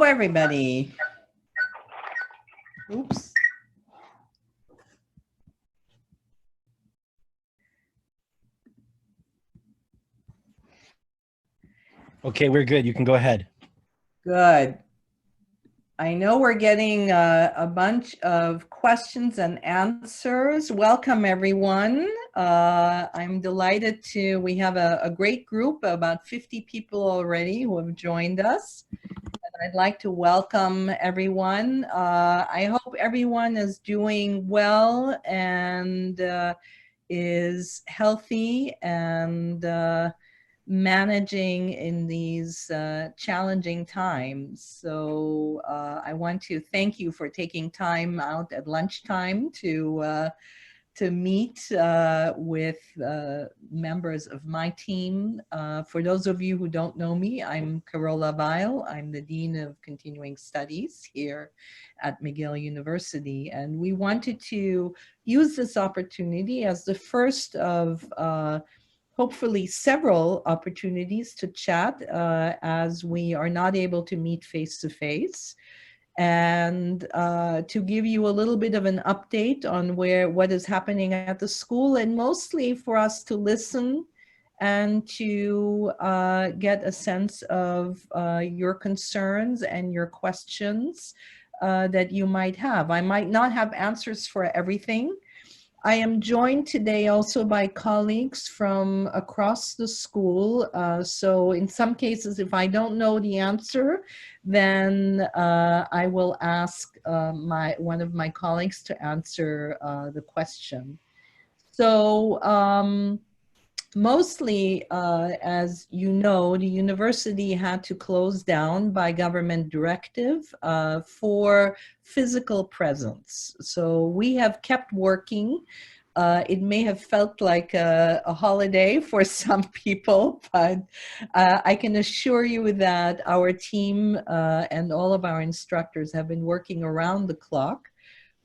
Everybody. Oops. Okay, we're good. You can go ahead. Good. I know we're getting a bunch of questions and answers. Welcome, everyone. I'm delighted we have a great group, about 50 people already who have joined us. And I'd like to welcome everyone. I hope everyone is doing well and is healthy and managing in these challenging times. So I want to thank you for taking time out at lunchtime to meet with members of my team. For those of you who don't know me, I'm Carola Weil. I'm the Dean of Continuing Studies here at McGill University. And we wanted to use this opportunity as the first of hopefully several opportunities to chat as we are not able to meet face-to-face, and to give you a little bit of an update on what is happening at the school, and mostly for us to listen and to get a sense of your concerns and your questions that you might have. I might not have answers for everything. I am joined today also by colleagues from across the school. So in some cases, if I don't know the answer, then I will ask one of my colleagues to answer the question. So mostly, as you know, the university had to close down by government directive for physical presence. So we have kept working. It may have felt like a holiday for some people, but I can assure you that our team and all of our instructors have been working around the clock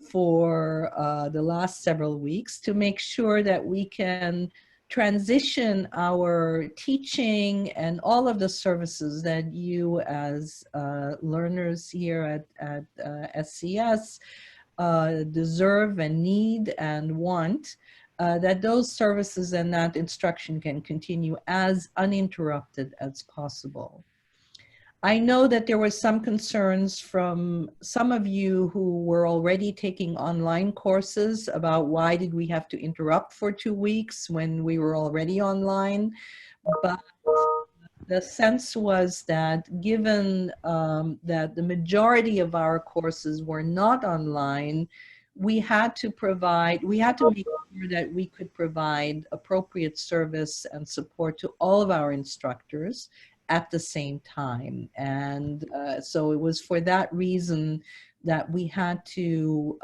for the last several weeks to make sure that we can transition our teaching and all of the services that you as learners here at SCS deserve and need and want, that those services and that instruction can continue as uninterrupted as possible. I know that there were some concerns from some of you who were already taking online courses about why did we have to interrupt for 2 weeks when we were already online. But the sense was that given that the majority of our courses were not online, we had to make sure that we could provide appropriate service and support to all of our instructors at the same time. And so it was for that reason that we had to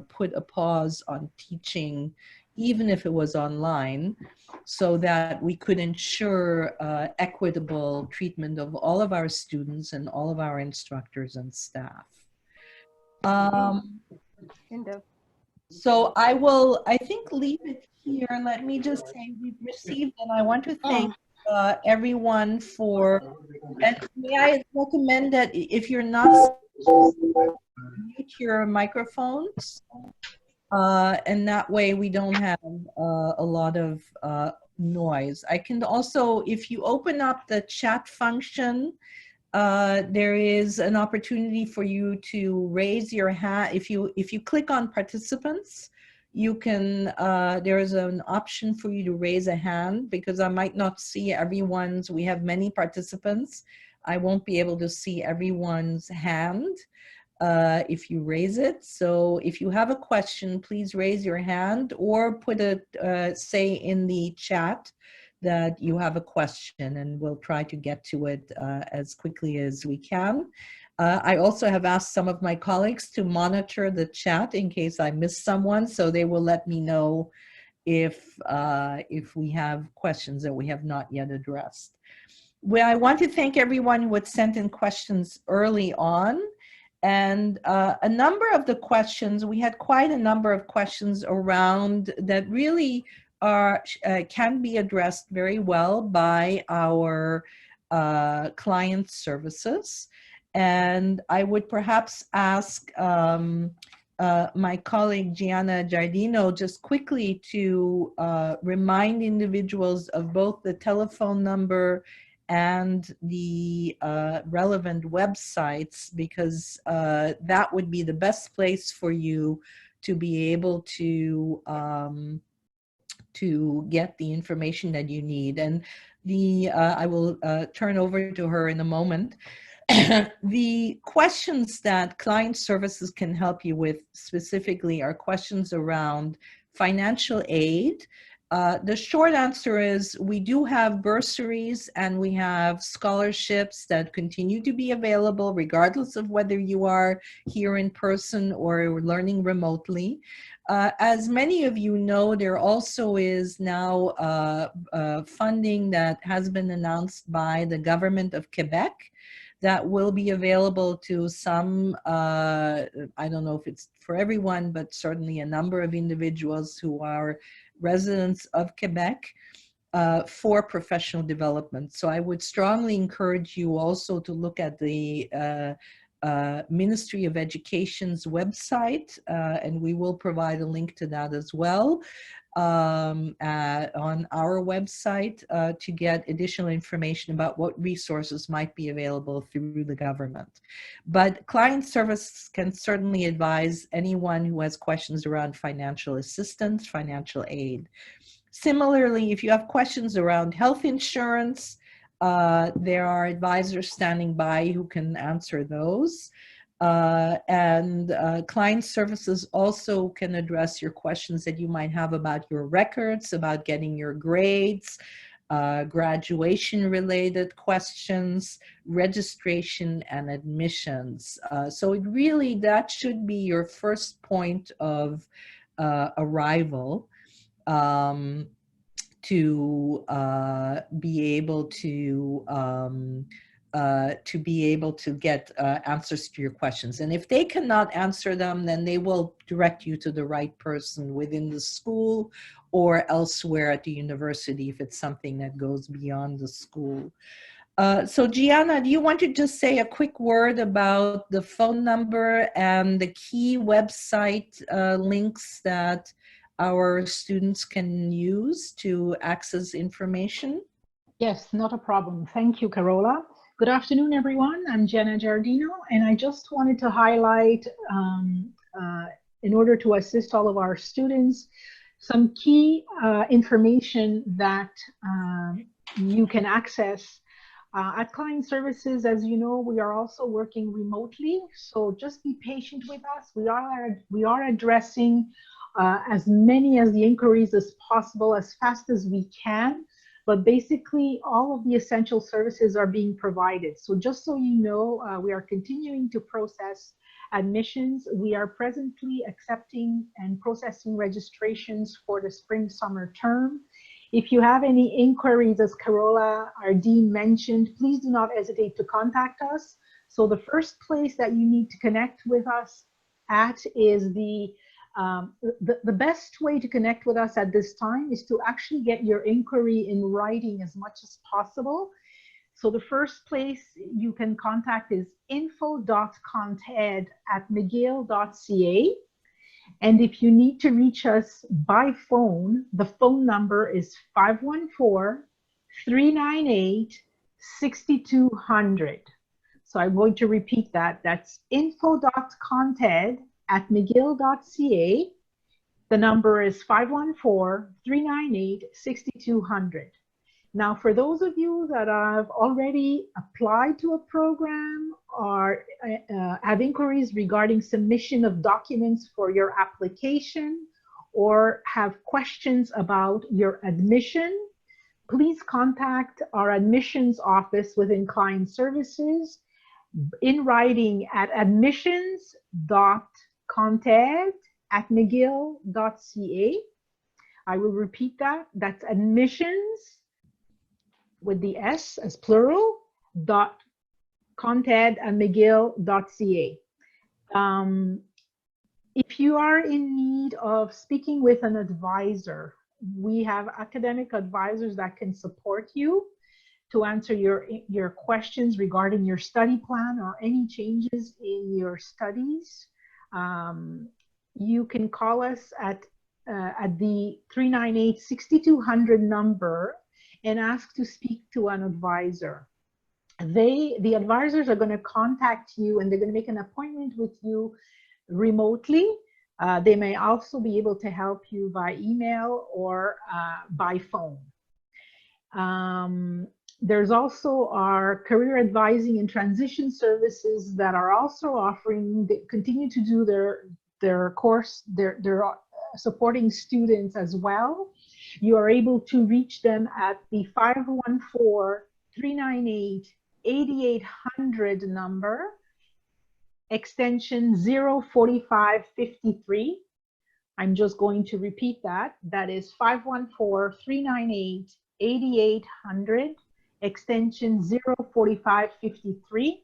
put a pause on teaching, even if it was online, so that we could ensure equitable treatment of all of our students and all of our instructors and staff. So I think, leave it here. Let me just say we've received, and I want to thank everyone for, and may I recommend that if you're not, mute your microphones, and that way we don't have a lot of noise. I can also, if you open up the chat function, there is an opportunity for you to raise your hand. If you click on participants, you can, there is an option for you to raise a hand, because I might not see everyone's, we have many participants. I won't be able to see everyone's hand if you raise it. So if you have a question, please raise your hand or put say in the chat that you have a question, and we'll try to get to it as quickly as we can. I also have asked some of my colleagues to monitor the chat in case I miss someone, so they will let me know if we have questions that we have not yet addressed. Well, I want to thank everyone who had sent in questions early on. And a number of the questions, we had quite a number of questions around that really can be addressed very well by our client services. And I would perhaps ask my colleague Gianna Giardino just quickly to remind individuals of both the telephone number and the relevant websites, because that would be the best place for you to be able to get the information that you need. And I will turn over to her in a moment. The questions that client services can help you with specifically are questions around financial aid. The short answer is we do have bursaries and we have scholarships that continue to be available regardless of whether you are here in person or learning remotely. As many of you know, there also is now funding that has been announced by the government of Quebec that will be available to some, I don't know if it's for everyone, but certainly a number of individuals who are residents of Quebec for professional development. So I would strongly encourage you also to look at the Ministry of Education's website, and we will provide a link to that as well on our website to get additional information about what resources might be available through the government. But client service can certainly advise anyone who has questions around financial assistance, financial aid. Similarly, if you have questions around health insurance, there are advisors standing by who can answer those. Client services also can address your questions that you might have about your records, about getting your grades, graduation related questions, registration and admissions. So it really, that should be your first point of arrival to be able to get answers to your questions. And if they cannot answer them, then they will direct you to the right person within the school or elsewhere at the university if it's something that goes beyond the school. So Gianna, do you want to just say a quick word about the phone number and the key website links that our students can use to access information? Yes, not a problem. Thank you, Carola. Good afternoon, everyone. I'm Jenna Giardino, and I just wanted to highlight, in order to assist all of our students, some key information that you can access. At Client Services, as you know, we are also working remotely, so just be patient with us. We are addressing as many of the inquiries as possible, as fast as we can. But basically, all of the essential services are being provided. So just so you know, we are continuing to process admissions. We are presently accepting and processing registrations for the spring-summer term. If you have any inquiries, as Carola, our dean, mentioned, please do not hesitate to contact us. So the first place that you need to connect with us at is the best way to connect with us at this time is to actually get your inquiry in writing as much as possible. So the first place you can contact is info.conted@mcgill.ca. And if you need to reach us by phone, the phone number is 514-398-6200. So I'm going to repeat that. That's info.conted@mcgill.ca. The number is 514-398-6200. Now, for those of you that have already applied to a program or have inquiries regarding submission of documents for your application or have questions about your admission, please contact our admissions office within Client Services in writing at admissions.conted@mcgill.ca. I will repeat that. That's admissions with the S as plural, .conted@mcgill.ca. If you are in need of speaking with an advisor, we have academic advisors that can support you. to answer your questions regarding your study plan or any changes in your studies. You can call us at the 398-6200 number and ask to speak to an advisor. The advisors are going to contact you, and they're going to make an appointment with you remotely. They may also be able to help you by email or by phone. There's also our career advising and transition services that are also offering, they continue to do their course, they're supporting students as well. You are able to reach them at the 514-398-8800 number, extension 04553. I'm just going to repeat that. That is 514-398-8800, extension 04553.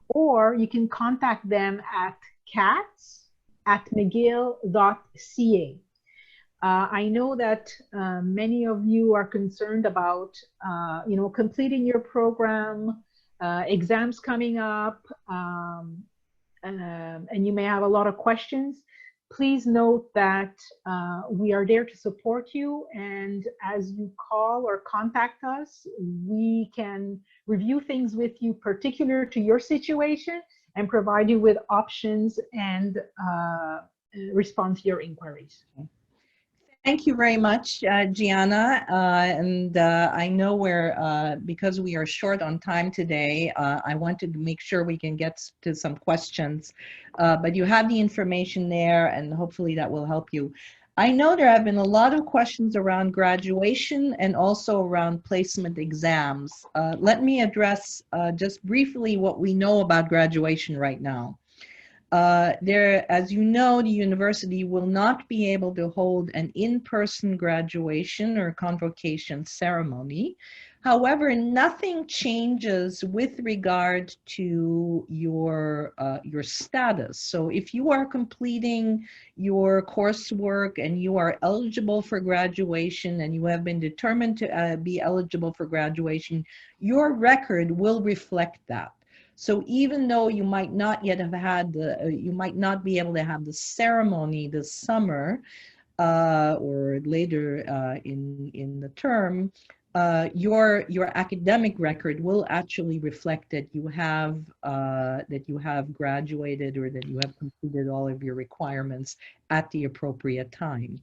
Or you can contact them at cats@mcgill.ca. I know that many of you are concerned about, completing your program, exams coming up, and you may have a lot of questions. Please note that we are there to support you, and as you call or contact us, we can review things with you particular to your situation and provide you with options and respond to your inquiries. Thank you very much, Gianna. I know because we are short on time today, I wanted to make sure we can get to some questions, but you have the information there, and hopefully that will help you. I know there have been a lot of questions around graduation and also around placement exams. Let me address just briefly what we know about graduation right now. As you know, the university will not be able to hold an in-person graduation or convocation ceremony. However, nothing changes with regard to your status. So if you are completing your coursework and you are eligible for graduation and you have been determined to be eligible for graduation, your record will reflect that. So even though you might not yet have had you might not be able to have the ceremony this summer or later in the term, your academic record will actually reflect that you have graduated or that you have completed all of your requirements at the appropriate time.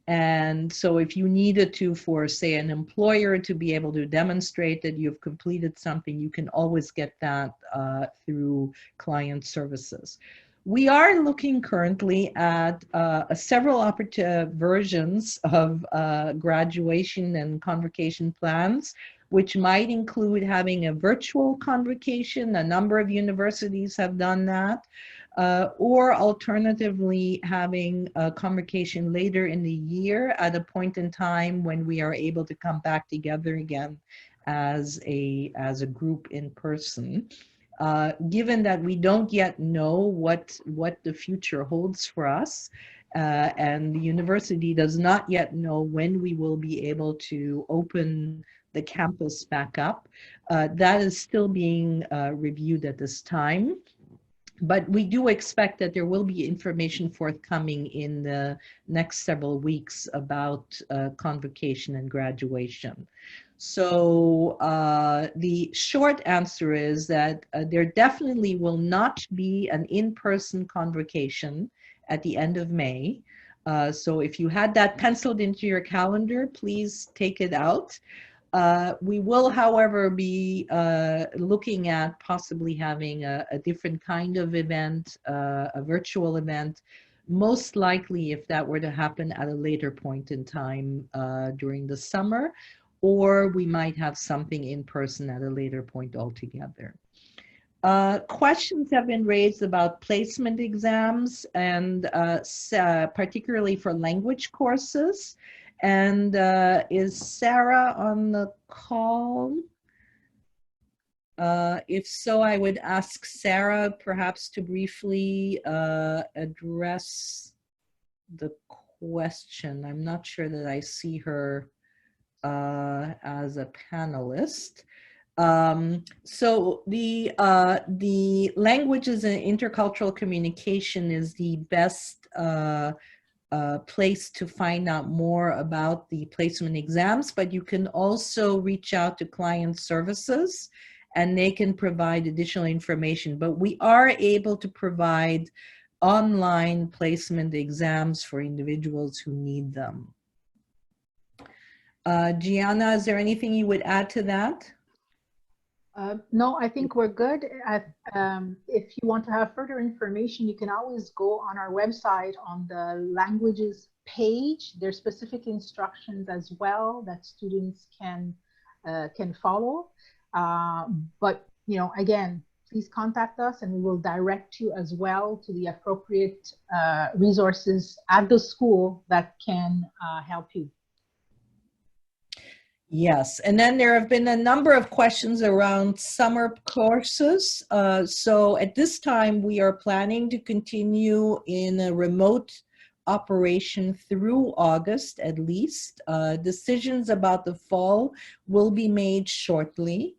And so if you needed to, for say an employer to be able to demonstrate that you've completed something, you can always get that through client services. We are looking currently at several versions of graduation and convocation plans, which might include having a virtual convocation. A number of universities have done that. Or alternatively, having a convocation later in the year at a point in time when we are able to come back together again as a group in person. Given that we don't yet know what the future holds for us, and the university does not yet know when we will be able to open the campus back up, that is still being reviewed at this time. But we do expect that there will be information forthcoming in the next several weeks about convocation and graduation. So the short answer is that there definitely will not be an in-person convocation at the end of May. So if you had that penciled into your calendar, please take it out. We will, however, be looking at possibly having a different kind of event, a virtual event, most likely if that were to happen at a later point in time during the summer, or we might have something in person at a later point altogether. Questions have been raised about placement exams and particularly for language courses. And is Sarah on the call? If so, I would ask Sarah perhaps to briefly address the question. I'm not sure that I see her as a panelist. So the languages and intercultural communication is the best place to find out more about the placement exams, but you can also reach out to client services and they can provide additional information. But we are able to provide online placement exams for individuals who need them. Gianna, is there anything you would add to that? No, I think we're good. If you want to have further information, you can always go on our website on the languages page. There's specific instructions as well that students can follow. But you know, again, please contact us and we will direct you as well to the appropriate resources at the school that can help you. Yes, and then there have been a number of questions around summer courses. So at this time, we are planning to continue in a remote operation through August at least. Decisions about the fall will be made shortly.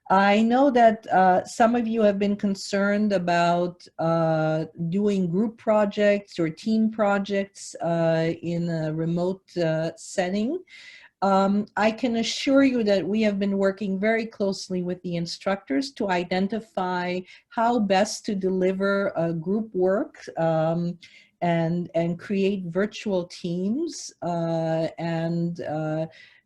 I know that some of you have been concerned about doing group projects or team projects in a remote setting. I can assure you that we have been working very closely with the instructors to identify how best to deliver group work and create virtual teams.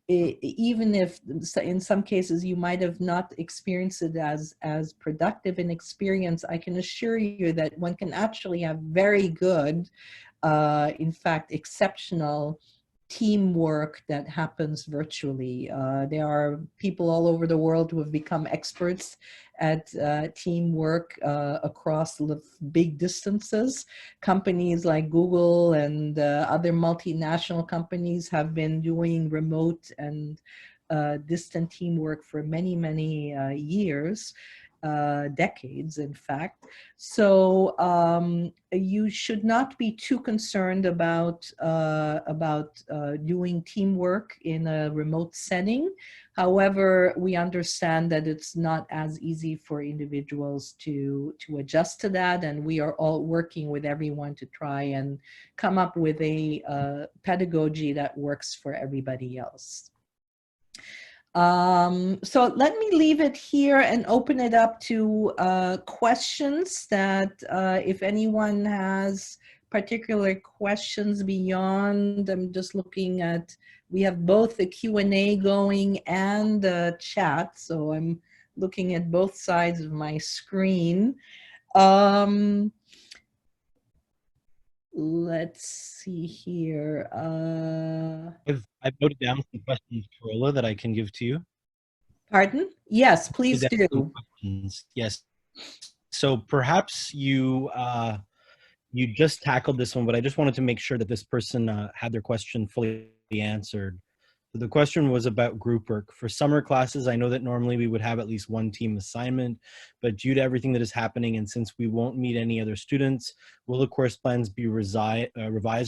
Even if in some cases you might have not experienced it as productive an experience, I can assure you that one can actually have very good, in fact, exceptional teamwork that happens virtually. There are people all over the world who have become experts at teamwork across big distances. Companies like Google and other multinational companies have been doing remote and distant teamwork for many, many years. Decades, in fact. So you should not be too concerned about doing teamwork in a remote setting. However, we understand that it's not as easy for individuals to adjust to that, and we are all working with everyone to try and come up with a pedagogy that works for everybody else. So let me leave it here and open it up to questions that if anyone has particular questions beyond, I'm just looking at, we have both the Q&A going and the chat. So I'm looking at both sides of my screen. Let's see here. I've noted down some questions, Carola, that I can give to you. Pardon? Yes, please do. Yes. So perhaps you just tackled this one, but I just wanted to make sure that this person had their question fully answered. So the question was about group work. For summer classes, I know that normally we would have at least one team assignment, but due to everything that is happening and since we won't meet any other students, will the course plans be revised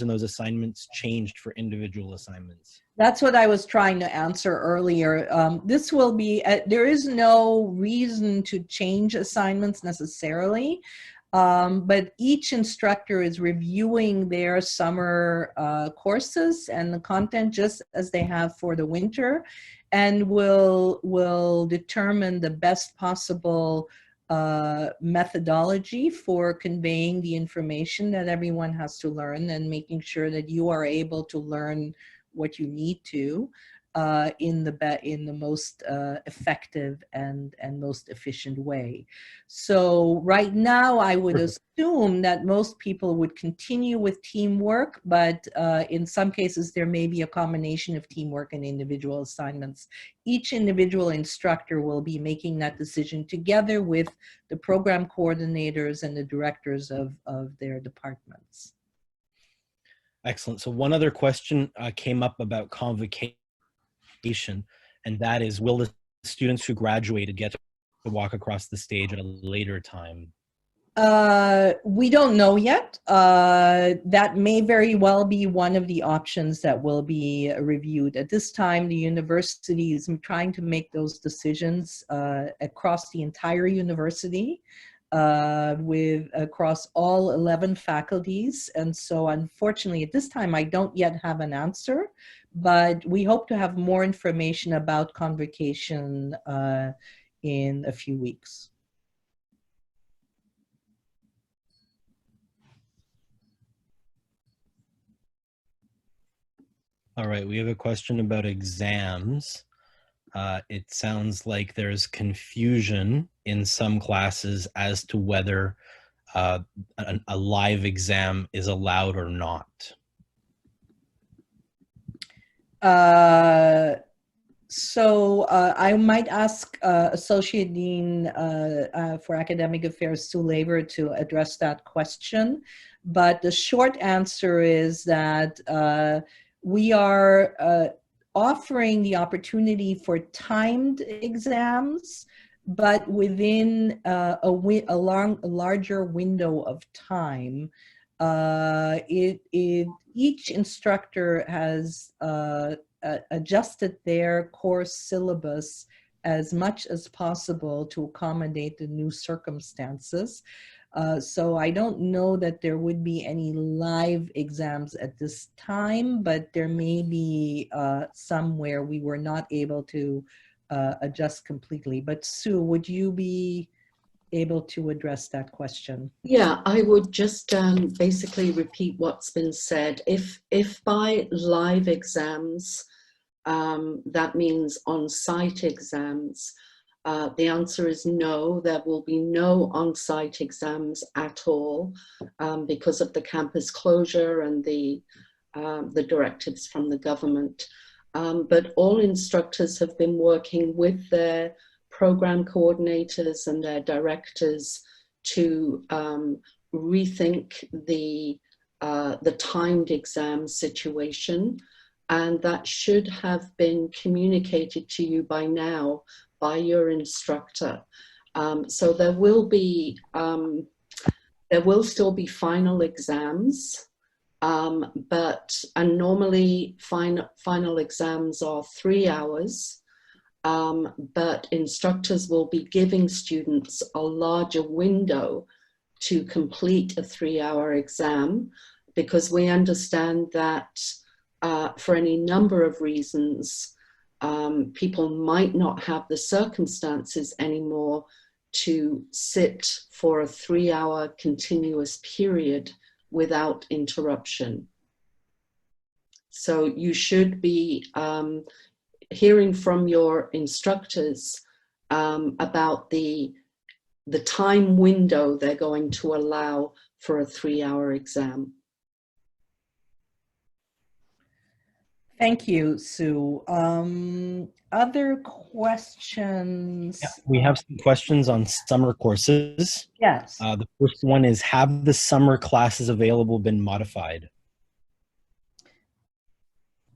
and those assignments changed for individual assignments? That's what I was trying to answer earlier. This will be, there is no reason to change assignments necessarily, but each instructor is reviewing their summer courses and the content just as they have for the winter, and will determine the best possible methodology for conveying the information that everyone has to learn and making sure that you are able to learn what you need to in the most effective and most efficient way. So right now, I would assume that most people would continue with teamwork, but in some cases, there may be a combination of teamwork and individual assignments. Each individual instructor will be making that decision together with the program coordinators and the directors of their departments. Excellent. So one other question came up about convocation, and that is, will the students who graduated get to walk across the stage at a later time? We don't know yet. That may very well be one of the options that will be reviewed. At this time, the university is trying to make those decisions across the entire university with across all 11 faculties. And so unfortunately, at this time, I don't yet have an answer, but we hope to have more information about convocation in a few weeks. All right, we have a question about exams. It sounds like there's confusion in some classes as to whether a live exam is allowed or not. I might ask Associate Dean for Academic Affairs, Sue Laver, to address that question. But the short answer is that we are offering the opportunity for timed exams, but within a larger window of time. Each instructor has adjusted their course syllabus as much as possible to accommodate the new circumstances. So I don't know that there would be any live exams at this time, but there may be some where we were not able to adjust completely. But Sue, would you be able to address that question? Yeah, I would just basically repeat what's been said. If by live exams, that means on-site exams, the answer is no, there will be no on-site exams at all because of the campus closure and the directives from the government. But all instructors have been working with their program coordinators and their directors to rethink the timed exam situation. And that should have been communicated to you by now by your instructor. So there will still be final exams, and normally final exams are 3 hours, but instructors will be giving students a larger window to complete a 3-hour exam, because we understand that for any number of reasons, people might not have the circumstances anymore to sit for a 3-hour continuous period without interruption. So you should be hearing from your instructors about the time window they're going to allow for a 3-hour exam. Thank you, Sue. Other questions? Yeah, we have some questions on summer courses. Yes. The first one is, have the summer classes available been modified?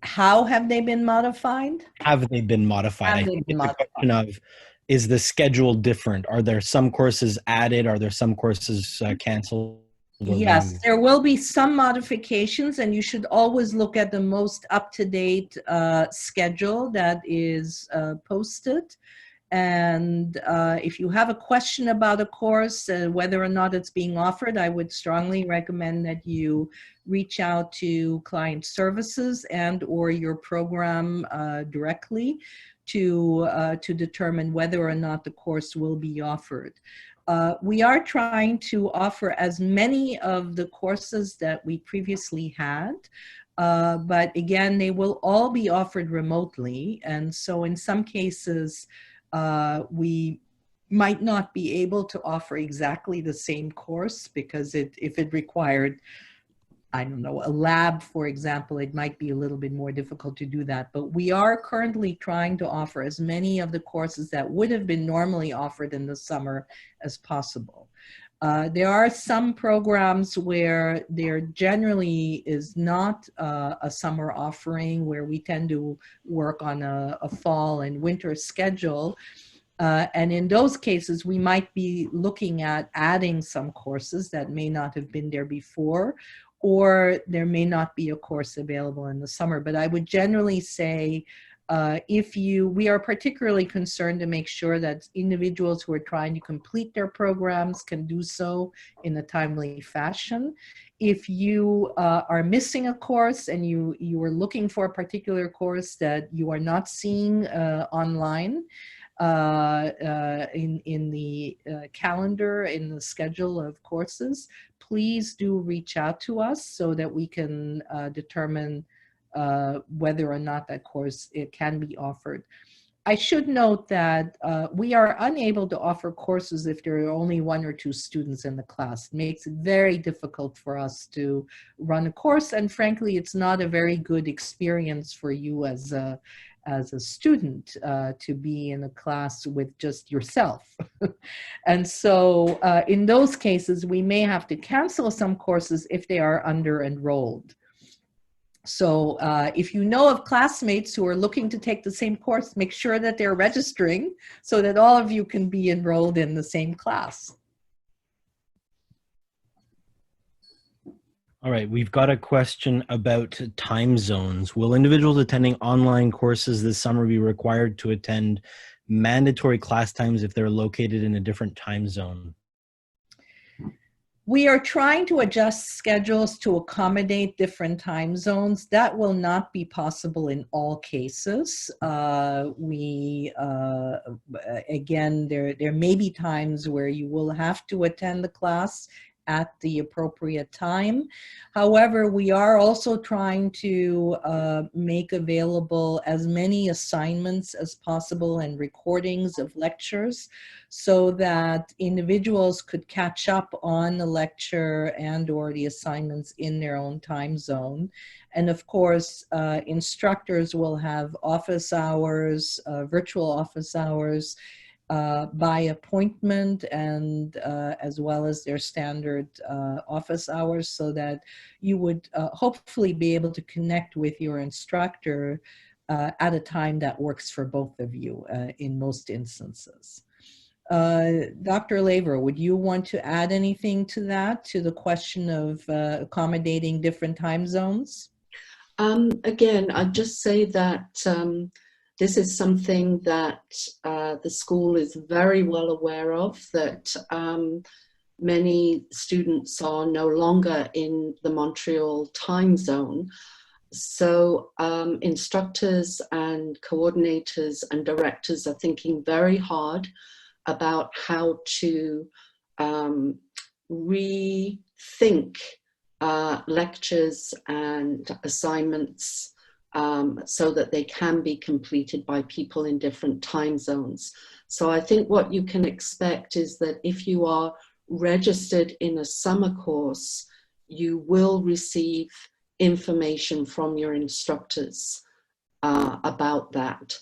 How have they been modified? Have they been modified? I think it's a question of, is the schedule different? Are there some courses added? Are there some courses canceled? Yes, there will be some modifications, and you should always look at the most up-to-date schedule that is posted. And if you have a question about a course, whether or not it's being offered, I would strongly recommend that you reach out to client services and or your program directly to determine whether or not the course will be offered. We are trying to offer as many of the courses that we previously had, but again, they will all be offered remotely. And so in some cases, we might not be able to offer exactly the same course, because if it required, I don't know, a lab, for example, it might be a little bit more difficult to do that. But we are currently trying to offer as many of the courses that would have been normally offered in the summer as possible. There are some programs where there generally is not a summer offering, where we tend to work on a fall and winter schedule. And in those cases, we might be looking at adding some courses that may not have been there before, or there may not be a course available in the summer. But I would generally say, we are particularly concerned to make sure that individuals who are trying to complete their programs can do so in a timely fashion. If you are missing a course and you are looking for a particular course that you are not seeing online, in the calendar, in the schedule of courses, please do reach out to us so that we can determine whether or not that course it can be offered. I should note that we are unable to offer courses if there are only 1 or 2 students in the class. It makes it very difficult for us to run a course, and frankly, it's not a very good experience for you as a student to be in a class with just yourself. And so in those cases, we may have to cancel some courses if they are under-enrolled. So if you know of classmates who are looking to take the same course, make sure that they're registering so that all of you can be enrolled in the same class. All right, we've got a question about time zones. Will individuals attending online courses this summer be required to attend mandatory class times if they're located in a different time zone? We are trying to adjust schedules to accommodate different time zones. That will not be possible in all cases. Again, there may be times where you will have to attend the class at the appropriate time. However, we are also trying to make available as many assignments as possible and recordings of lectures so that individuals could catch up on the lecture and or the assignments in their own time zone. And of course, instructors will have office hours, virtual office hours, by appointment, and as well as their standard office hours, so that you would hopefully be able to connect with your instructor at a time that works for both of you in most instances. Dr. Laver, would you want to add anything to that, to the question of accommodating different time zones? Again, I'd just say that this is something that the school is very well aware of, that many students are no longer in the Montreal time zone. So instructors and coordinators and directors are thinking very hard about how to rethink lectures and assignments so that they can be completed by people in different time zones. So I think what you can expect is that if you are registered in a summer course, you will receive information from your instructors about that,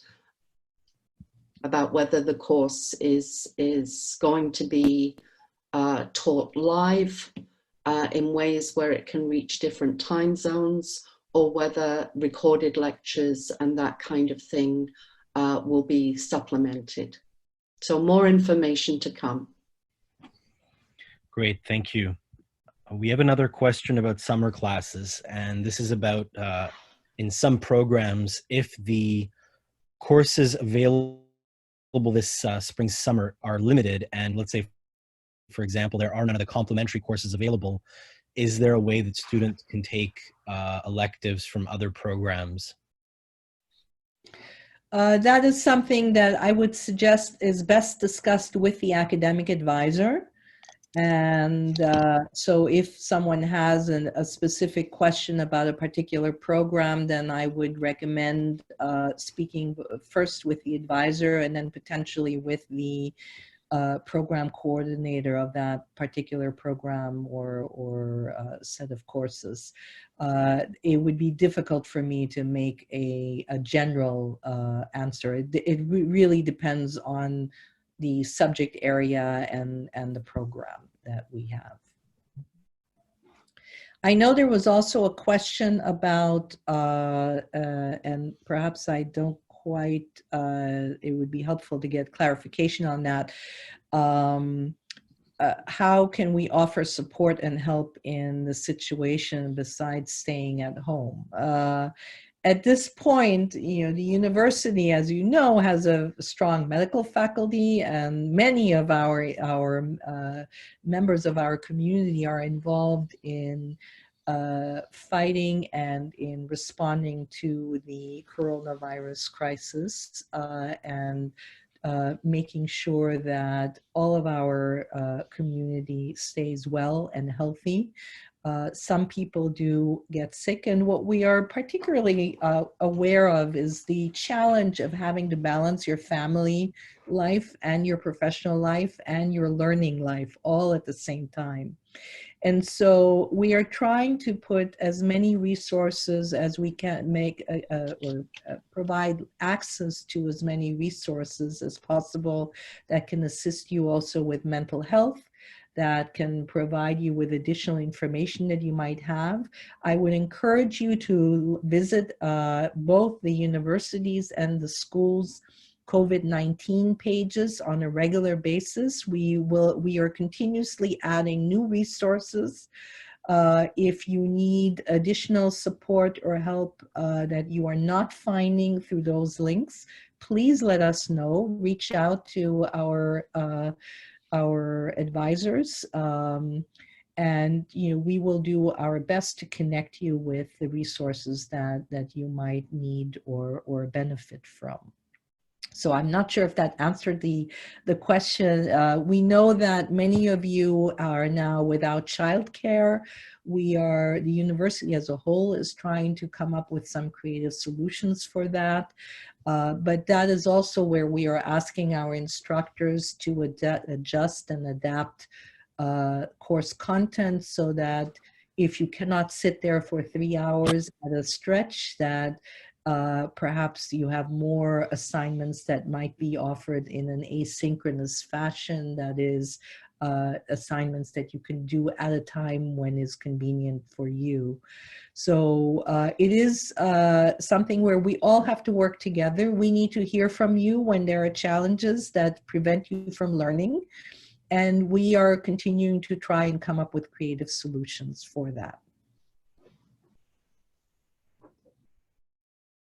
about whether the course is going to be taught live in ways where it can reach different time zones, or whether recorded lectures and that kind of thing will be supplemented. So more information to come. Great, thank you. We have another question about summer classes, and this is about, in some programs, if the courses available this spring, summer are limited, and let's say, for example, there are none of the complementary courses available, is there a way that students can take electives from other programs? That is something that I would suggest is best discussed with the academic advisor. And so if someone has a specific question about a particular program, then I would recommend speaking first with the advisor and then potentially with the program coordinator of that particular program or set of courses. It would be difficult for me to make a general answer. It really depends on the subject area and the program that we have. I know there was also a question about, and perhaps I don't quite, it would be helpful to get clarification on that. How can we offer support and help in the situation besides staying at home? At this point, you know, the university, as you know, has a strong medical faculty, and many of our members of our community are involved in fighting and in responding to the coronavirus crisis, and making sure that all of our community stays well and healthy. Some people do get sick, and what we are particularly aware of is the challenge of having to balance your family life and your professional life and your learning life all at the same time. And so we are trying to put as many resources as we can, provide access to as many resources as possible that can assist you also with mental health, that can provide you with additional information that you might have. I would encourage you to visit both the universities and the schools' COVID-19 pages on a regular basis. We are continuously adding new resources. If you need additional support or help that you are not finding through those links, please let us know. Reach out to our advisors, and you know, we will do our best to connect you with the resources that you might need or benefit from. So I'm not sure if that answered the question. We know that many of you are now without childcare. The university as a whole is trying to come up with some creative solutions for that. But that is also where we are asking our instructors to adjust and adapt course content, so that if you cannot sit there for 3 hours at a stretch, that perhaps you have more assignments that might be offered in an asynchronous fashion, that is, assignments that you can do at a time when is convenient for you. So it is something where we all have to work together. We need to hear from you when there are challenges that prevent you from learning, and we are continuing to try and come up with creative solutions for that.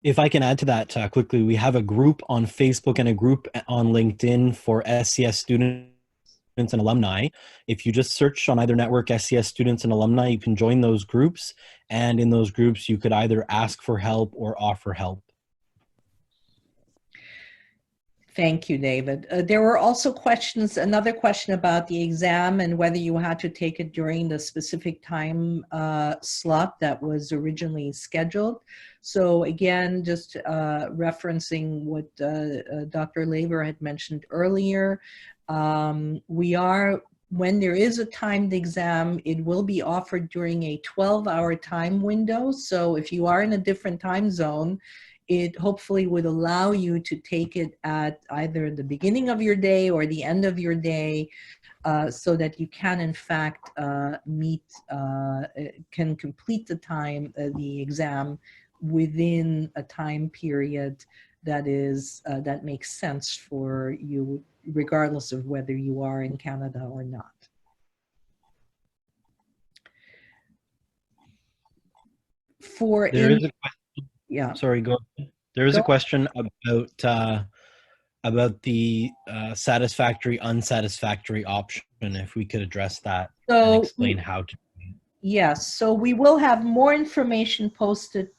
If I can add to that quickly, we have a group on Facebook and a group on LinkedIn for SCS students and alumni. If you just search on either network SCS students and alumni, you can join those groups. And in those groups, you could either ask for help or offer help. Thank you, David. There were also another question about the exam and whether you had to take it during the specific time slot that was originally scheduled. So again, just referencing what Dr. Laver had mentioned earlier, when there is a timed exam, it will be offered during a 12-hour time window. So if you are in a different time zone, it hopefully would allow you to take it at either the beginning of your day or the end of your day, so that you can in fact can complete the exam within a time period that makes sense for you, regardless of whether you are in Canada or not. Yeah. Sorry, go ahead. There is a question about the satisfactory, unsatisfactory option, if we could address that and explain how to. Yes, so we will have more information posted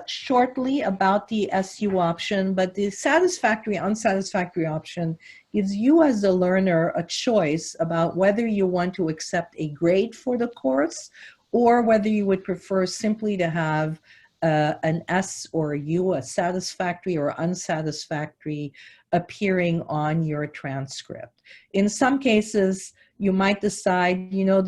shortly about the SU option, but the satisfactory, unsatisfactory option gives you as a learner a choice about whether you want to accept a grade for the course or whether you would prefer simply to have an S or a U, a satisfactory or unsatisfactory, appearing on your transcript. In some cases, you might decide, you know,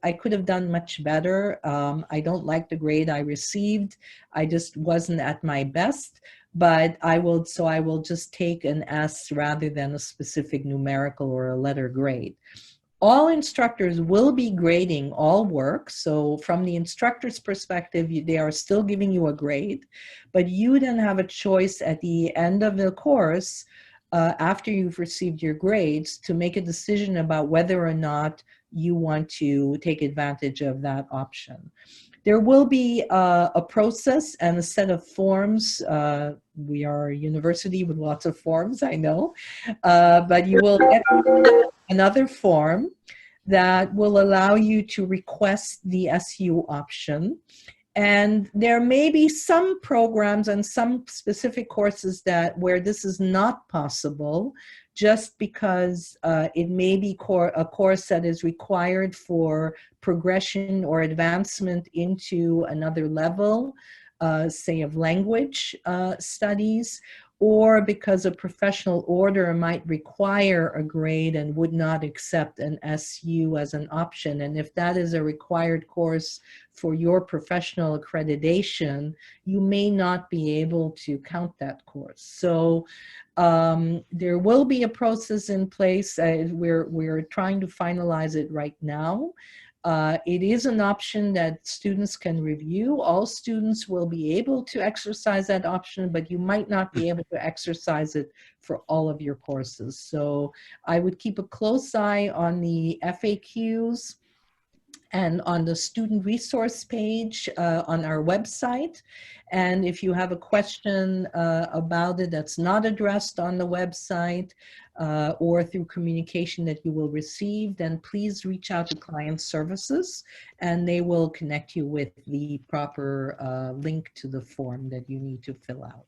I could have done much better. I don't like the grade I received. I just wasn't at my best, but I will just take an S rather than a specific numerical or a letter grade. all instructors will be grading all work. So from the instructor's perspective, they are still giving you a grade, but you then have a choice at the end of the course, after you've received your grades, to make a decision about whether or not you want to take advantage of that option. There will be a process and a set of forms. We are a university with lots of forms, I know, but you will get another form that will allow you to request the SU option. And there may be some programs and some specific courses where this is not possible, just because it may be a course that is required for progression or advancement into another level, say of language studies, or because a professional order might require a grade and would not accept an SU as an option. And if that is a required course for your professional accreditation, you may not be able to count that course. So there will be a process in place. We're trying to finalize it right now. It is an option that students can review. All students will be able to exercise that option, but you might not be able to exercise it for all of your courses. So I would keep a close eye on the FAQs and on the student resource page on our website. And if you have a question about it that's not addressed on the website or through communication that you will receive, then please reach out to client services and they will connect you with the proper link to the form that you need to fill out.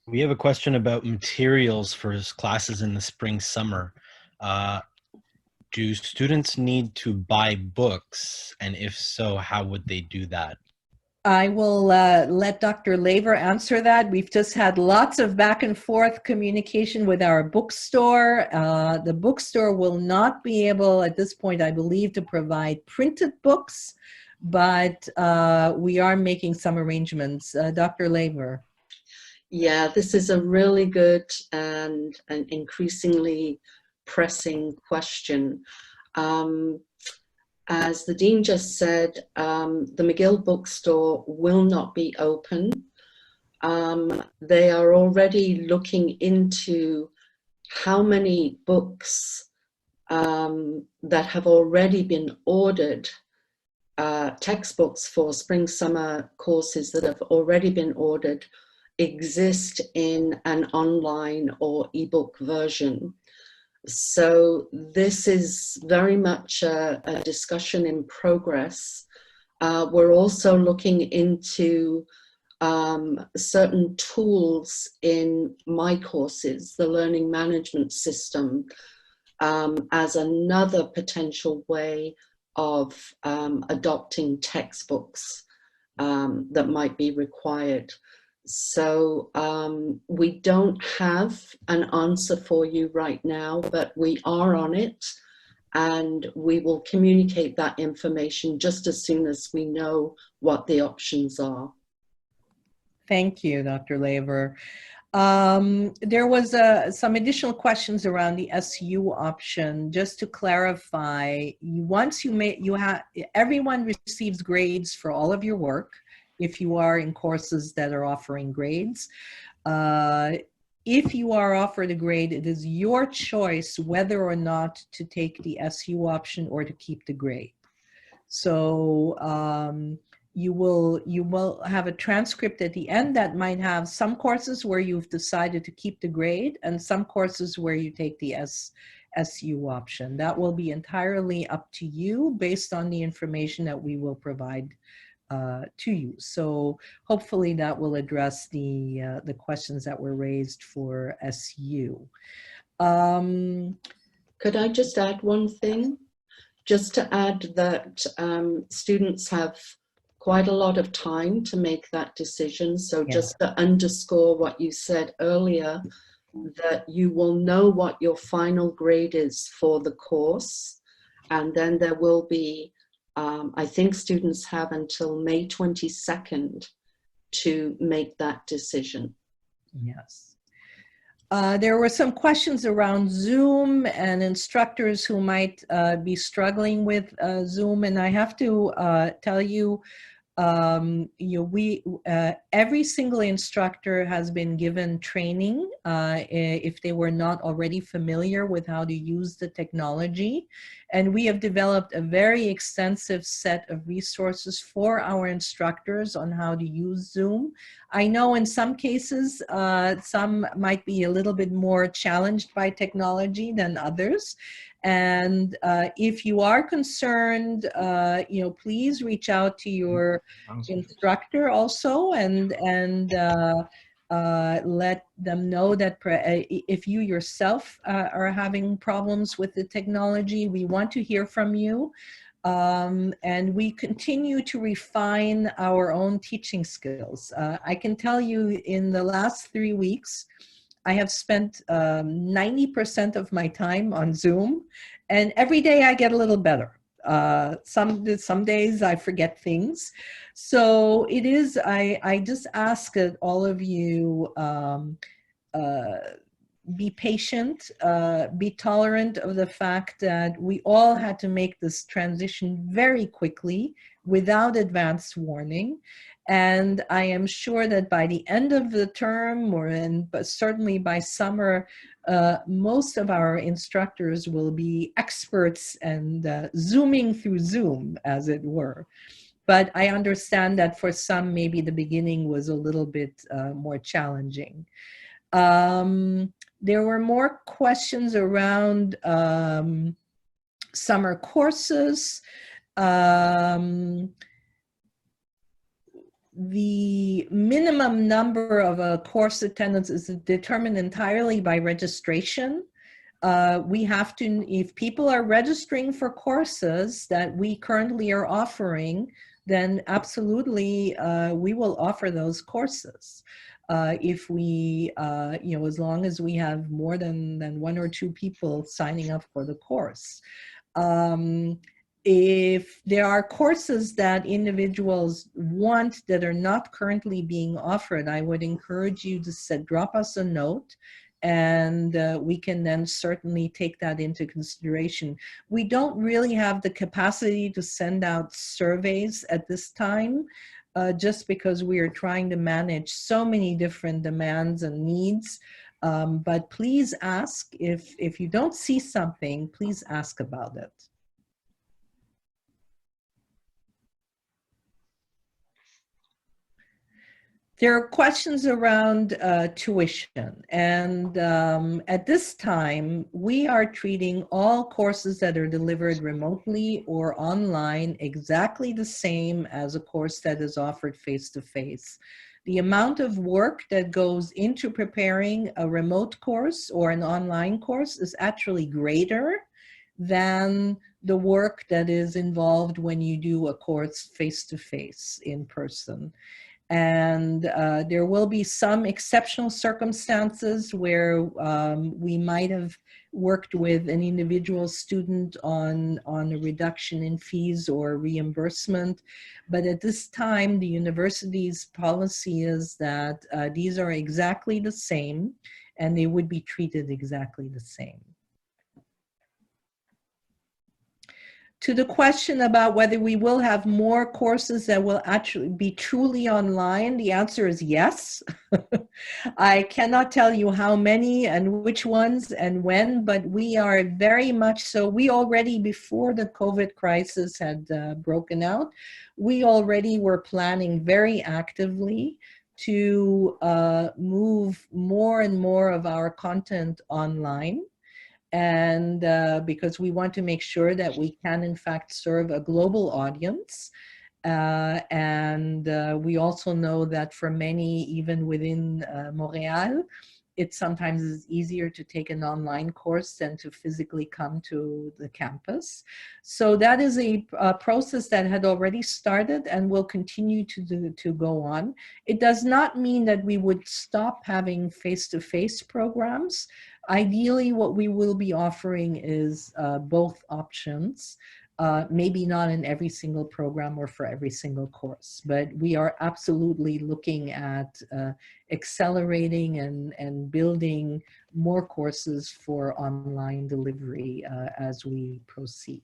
We have a question about materials for his classes in the spring, summer. Do students need to buy books? And if so, how would they do that? I will let Dr. Laver answer that. We've just had lots of back and forth communication with our bookstore. The bookstore will not be able at this point, I believe, to provide printed books, but we are making some arrangements. Dr. Laver. Yeah, this is a really good and an increasingly pressing question. As the Dean just said, the McGill bookstore will not be open. They are already looking into how many books that have already been ordered, textbooks for spring, summer courses that have already been ordered, exist in an online or ebook version. So this is very much a discussion in progress. We're also looking into certain tools in my courses, the learning management system, as another potential way of adopting textbooks that might be required. So we don't have an answer for you right now, but we are on it and we will communicate that information just as soon as we know what the options are. Thank you, Dr. Laver. There was some additional questions around the SU option. Just to clarify, once everyone receives grades for all of your work, if you are in courses that are offering grades. If you are offered a grade, it is your choice whether or not to take the SU option or to keep the grade. So you will have a transcript at the end that might have some courses where you've decided to keep the grade and some courses where you take the SU option. That will be entirely up to you based on the information that we will provide to you. So hopefully that will address the questions that were raised for SU. Could I just add one thing? Just to add that students have quite a lot of time to make that decision. So just to underscore what you said earlier, that you will know what your final grade is for the course, and then there will be I think students have until May 22nd to make that decision. Yes. There were some questions around Zoom and instructors who might be struggling with Zoom, and I have to tell you, every single instructor has been given training if they were not already familiar with how to use the technology. And we have developed a very extensive set of resources for our instructors on how to use Zoom. I know in some cases, some might be a little bit more challenged by technology than others. And if you are concerned, please reach out to your instructor also and let them know that if you yourself are having problems with the technology, we want to hear from you. And we continue to refine our own teaching skills. I can tell you in the last 3 weeks, I have spent 90% of my time on Zoom, and every day I get a little better. Some days I forget things. So it is, I just ask that all of you be patient, be tolerant of the fact that we all had to make this transition very quickly without advance warning. And I am sure that by the end of the term, but certainly by summer, most of our instructors will be experts and zooming through Zoom, as it were. But I understand that for some, maybe the beginning was a little bit more challenging. There were more questions around summer courses. The minimum number of a course attendance is determined entirely by registration. We have to, if people are registering for courses that we currently are offering, then absolutely we will offer those courses. If we, as long as we have more than 1 or 2 people signing up for the course. If there are courses that individuals want that are not currently being offered, I would encourage you to drop us a note, and we can then certainly take that into consideration. We don't really have the capacity to send out surveys at this time, just because we are trying to manage so many different demands and needs. But please ask, if you don't see something, please ask about it. There are questions around tuition, and at this time, we are treating all courses that are delivered remotely or online exactly the same as a course that is offered face-to-face. The amount of work that goes into preparing a remote course or an online course is actually greater than the work that is involved when you do a course face-to-face in person. And there will be some exceptional circumstances where we might have worked with an individual student on a reduction in fees or reimbursement. But at this time, the university's policy is that these are exactly the same and they would be treated exactly the same. To the question about whether we will have more courses that will actually be truly online, the answer is yes. I cannot tell you how many and which ones and when, but we are very much so. We already, before the COVID crisis had broken out, we already were planning very actively to move more and more of our content online. And because we want to make sure that we can in fact serve a global audience. And we also know that for many, even within Montreal, it sometimes is easier to take an online course than to physically come to the campus. So that is a process that had already started and will continue to go on. It does not mean that we would stop having face-to-face programs. Ideally, what we will be offering is both options. maybe not in every single program or for every single course, but we are absolutely looking at accelerating and building more courses for online delivery as we proceed.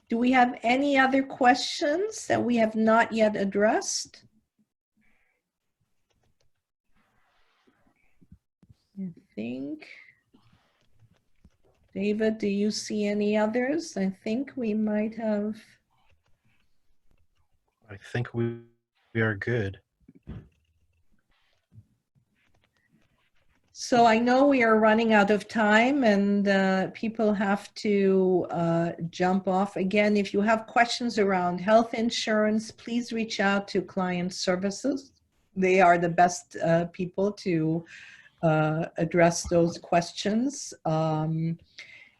Do we have any other questions that we have not yet addressed? I think. David, do you see any others? I think we might have. I think we are good. So I know we are running out of time and people have to jump off. Again, if you have questions around health insurance, please reach out to client services. They are the best people to address those questions.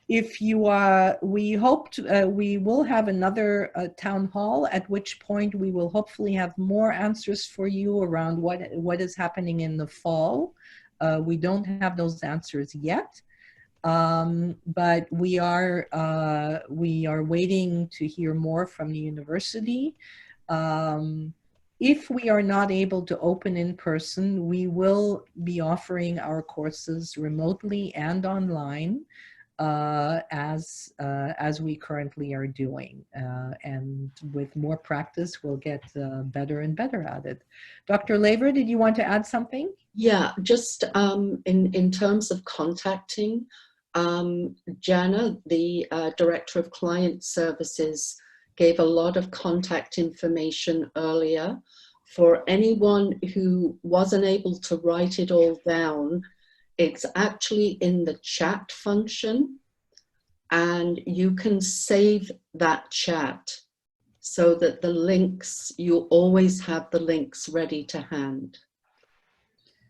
If you are, we hope we will have another town hall, at which point we will hopefully have more answers for you around what is happening in the fall. We don't have those answers yet, but we are waiting to hear more from the university. If we are not able to open in person, we will be offering our courses remotely and online as we currently are doing. And with more practice, we'll get better and better at it. Dr. Laver, did you want to add something? Yeah, just in terms of contacting, Jana, the Director of Client Services, gave a lot of contact information earlier. For anyone who wasn't able to write it all down, it's actually in the chat function, and you can save that chat so that the links, you always have the links ready to hand.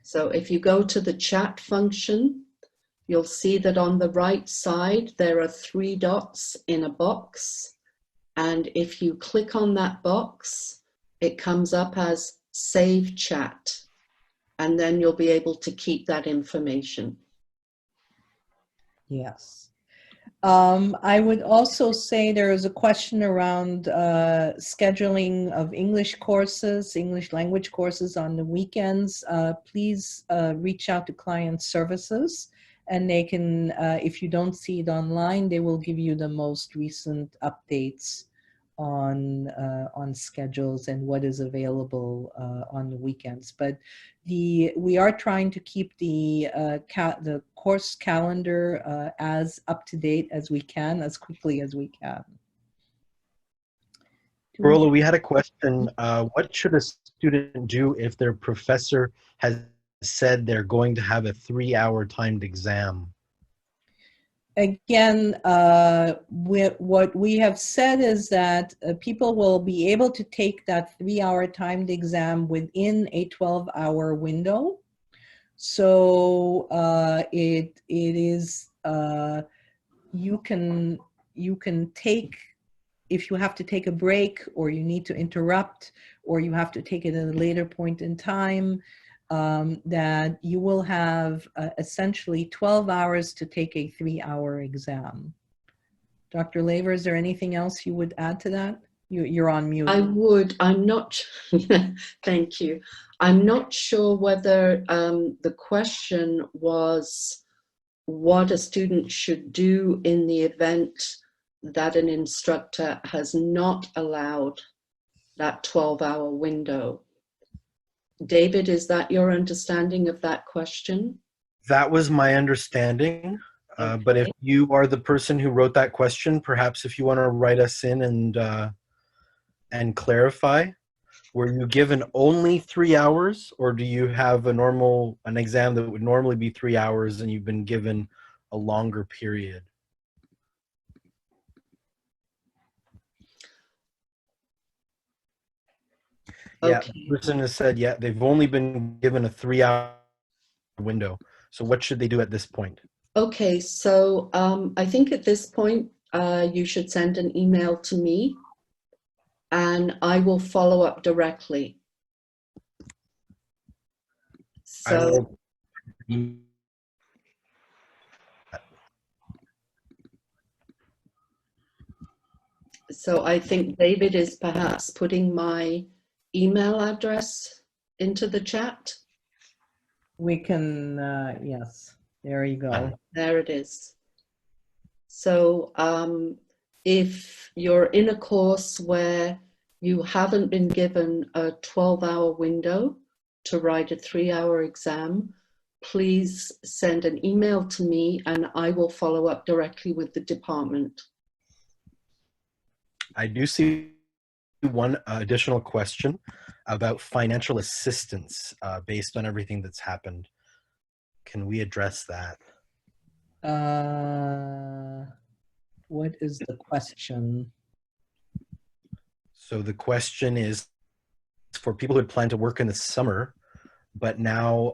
So if you go to the chat function, you'll see that on the right side, there are 3 dots in a box. And if you click on that box, it comes up as Save Chat. And then you'll be able to keep that information. Yes. I would also say there is a question around scheduling of English courses, English language courses on the weekends. Please reach out to client services, and they can, if you don't see it online, they will give you the most recent updates on schedules and what is available on the weekends. But we are trying to keep the course calendar as up to date as we can, as quickly as we can. Carola, we had a question. What should a student do if their professor has said they're going to have a 3-hour timed exam? Again, what we have said is that people will be able to take that 3-hour timed exam within a 12-hour window. So it is, you can take, if you have to take a break or you need to interrupt or you have to take it at a later point in time, that you will have essentially 12 hours to take a 3-hour exam. Dr. Laver, is there anything else you would add to that? You're on mute. I would, I'm not, thank you. I'm not sure whether the question was what a student should do in the event that an instructor has not allowed that 12-hour window. David, is that your understanding of that question? That was my understanding. Okay. But if you are the person who wrote that question, perhaps if you want to write us in and clarify, were you given only 3 hours, or do you have an exam that would normally be 3 hours and you've been given a longer period? Yeah, Okay. the person has said, yeah, they've only been given a 3-hour window. So what should they do at this point? Okay, so I think at this point, you should send an email to me and I will follow up directly. So, So I think David is perhaps putting my email address into the chat. We can, yes, there you go. There it is. So if you're in a course where you haven't been given a 12-hour window to write a 3-hour exam, please send an email to me and I will follow up directly with the department. I do see one additional question about financial assistance based on everything that's happened. Can we address that? What is the question? So the question is for people who had planned to work in the summer, but now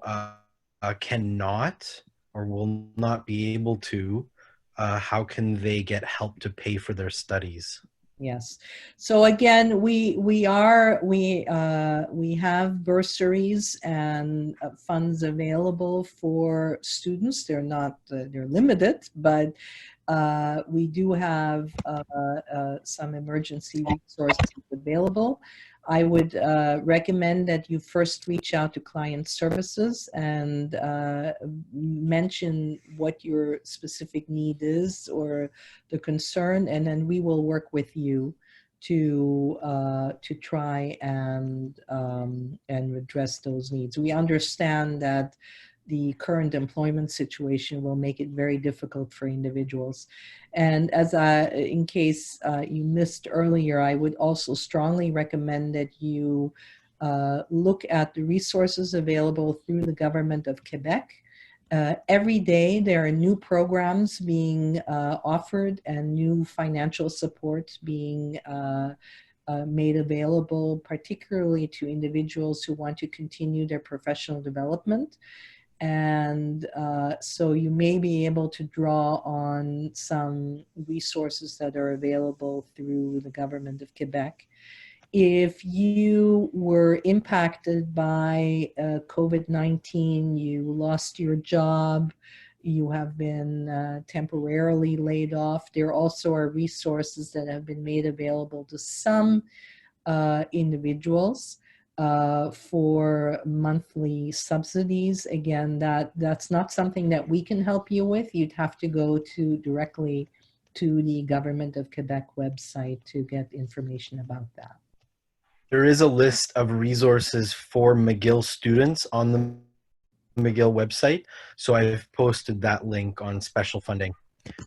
cannot or will not be able to, how can they get help to pay for their studies? Yes. So again, we have bursaries and funds available for students. They're not they're limited, but we do have some emergency resources available. I would recommend that you first reach out to client services and mention what your specific need is or the concern, and then we will work with you to try and address those needs. We understand that the current employment situation will make it very difficult for individuals. And as in case you missed earlier, I would also strongly recommend that you look at the resources available through the government of Quebec. Every day there are new programs being offered and new financial support being made available, particularly to individuals who want to continue their professional development. And so you may be able to draw on some resources that are available through the government of Quebec. If you were impacted by COVID-19, you lost your job, you have been temporarily laid off, there also are resources that have been made available to some individuals for monthly subsidies. Again, that's not something that we can help you with. You'd have to go directly to the Government of Quebec website to get information about that. There is a list of resources for McGill students on the McGill website. So I've posted that link on special funding.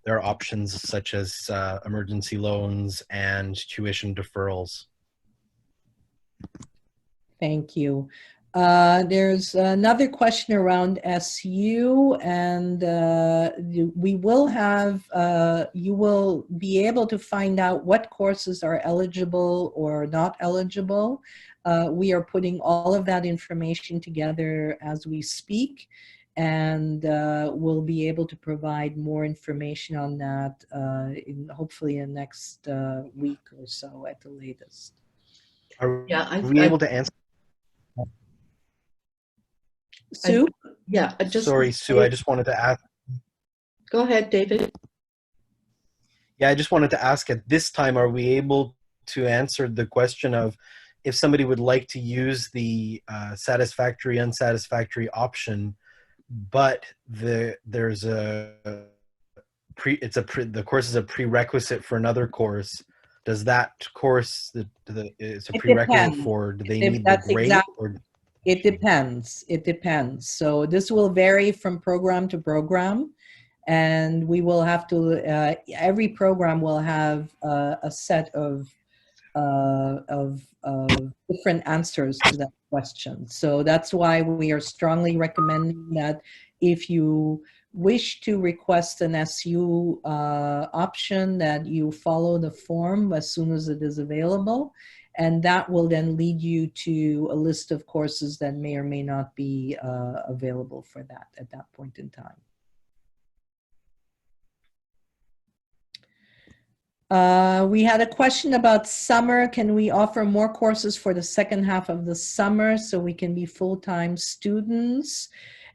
There are options such as emergency loans and tuition deferrals. Thank you. There's another question around SU, and we will have, you will be able to find out what courses are eligible or not eligible. We are putting all of that information together as we speak, and we'll be able to provide more information on that hopefully in the next week or so at the latest. Are we able to answer? Sue? Sorry, Sue, I just wanted to ask. Go ahead, David. Yeah, I just wanted to ask at this time, are we able to answer the question of if somebody would like to use the satisfactory, unsatisfactory option, but there's the course is a prerequisite for another course. Does that course it's a prerequisite for? Do they need the grade? Or? It depends. It depends. So this will vary from program to program, and we will have to. Every program will have a set of different answers to that question. So that's why we are strongly recommending that if you wish to request an SU option, that you follow the form as soon as it is available. And that will then lead you to a list of courses that may or may not be available for that at that point in time. We had a question about summer. Can we offer more courses for the second half of the summer so we can be full-time students?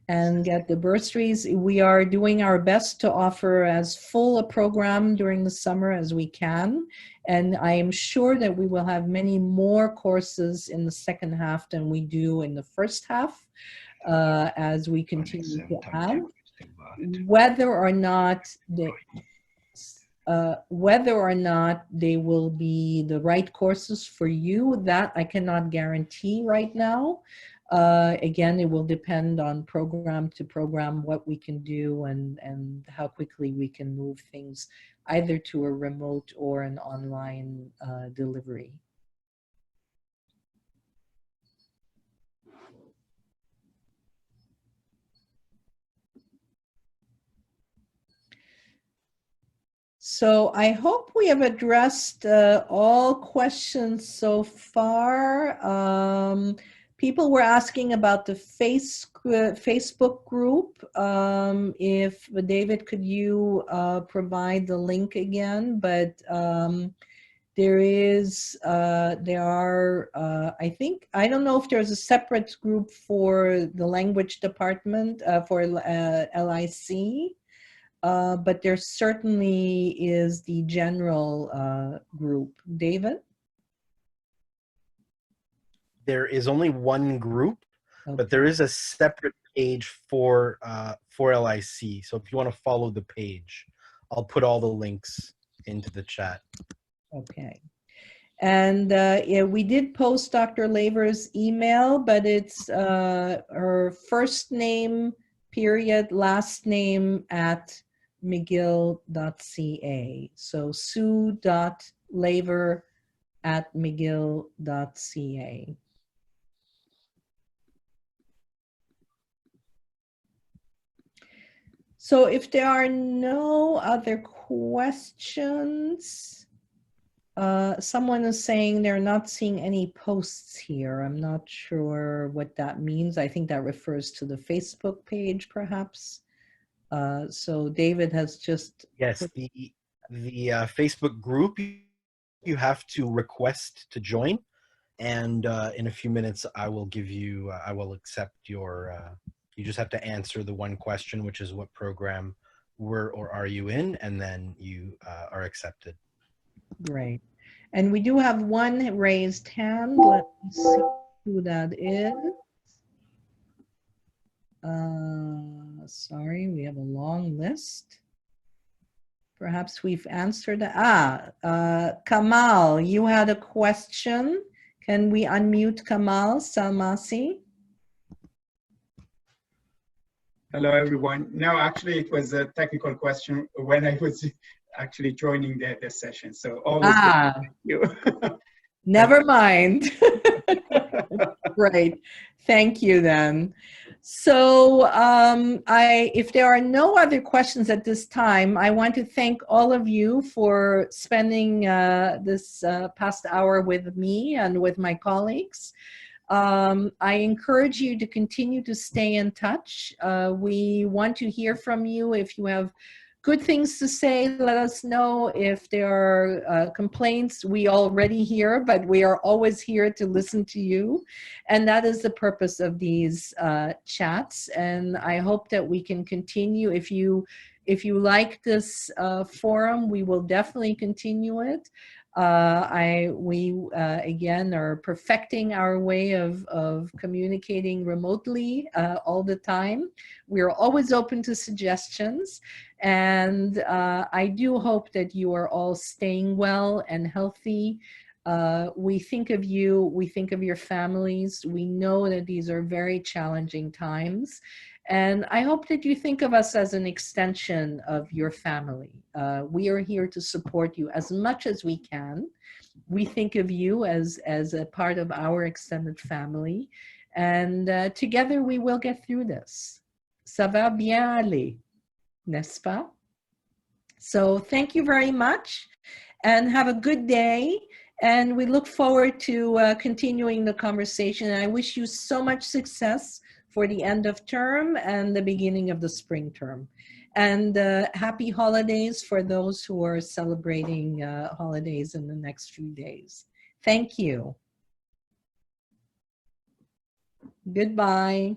and get the bursaries. We are doing our best to offer as full a program during the summer as we can. And I am sure that we will have many more courses in the second half than we do in the first half, as we continue to add. Whether or not they will be the right courses for you, that I cannot guarantee right now. Again, it will depend on program to program what we can do and how quickly we can move things either to a remote or an online delivery. So I hope we have addressed all questions so far. People were asking about the Facebook group. If David, could you provide the link again? But there are, I think, I don't know if there's a separate group for the language department, for LIC. But there certainly is the general group. David? There is only one group, Okay. but there is a separate page for LIC. So if you want to follow the page, I'll put all the links into the chat. Okay. And yeah, we did post Dr. Laver's email, but it's her first name, period, last name at McGill.ca. So sue.laver@mcgill.ca. So if there are no other questions, someone is saying they're not seeing any posts here. I'm not sure what that means. I think that refers to the Facebook page, perhaps. So David has just... Yes, the Facebook group, you have to request to join. And in a few minutes, I will give you, I will accept your, you just have to answer the one question, which is what program were or are you in? And then you are accepted. Great. And we do have one raised hand. Let me see who that is. Sorry, we have a long list. Perhaps we've answered. Kamal, you had a question. Can we unmute Kamal Salmasi? Hello, everyone. No, actually, it was a technical question when I was actually joining the session. So always thank you. Never mind. Great. Thank you then. So if there are no other questions at this time, I want to thank all of you for spending this past hour with me and with my colleagues. I encourage you to continue to stay in touch. We want to hear from you. If you have good things to say, let us know. If there are complaints, we already hear, but we are always here to listen to you. And that is the purpose of these chats. And I hope that we can continue. If you like this forum, we will definitely continue it. We again are perfecting our way of communicating remotely all the time. We are always open to suggestions, and I do hope that you are all staying well and healthy. We think of you, we think of your families. We know that these are very challenging times. And I hope that you think of us as an extension of your family. We are here to support you as much as we can. We think of you as a part of our extended family. And together we will get through this. Ça va bien aller, n'est-ce pas? So thank you very much and have a good day. And we look forward to continuing the conversation. And I wish you so much success for the end of term and the beginning of the spring term. And happy holidays for those who are celebrating holidays in the next few days. Thank you. Goodbye.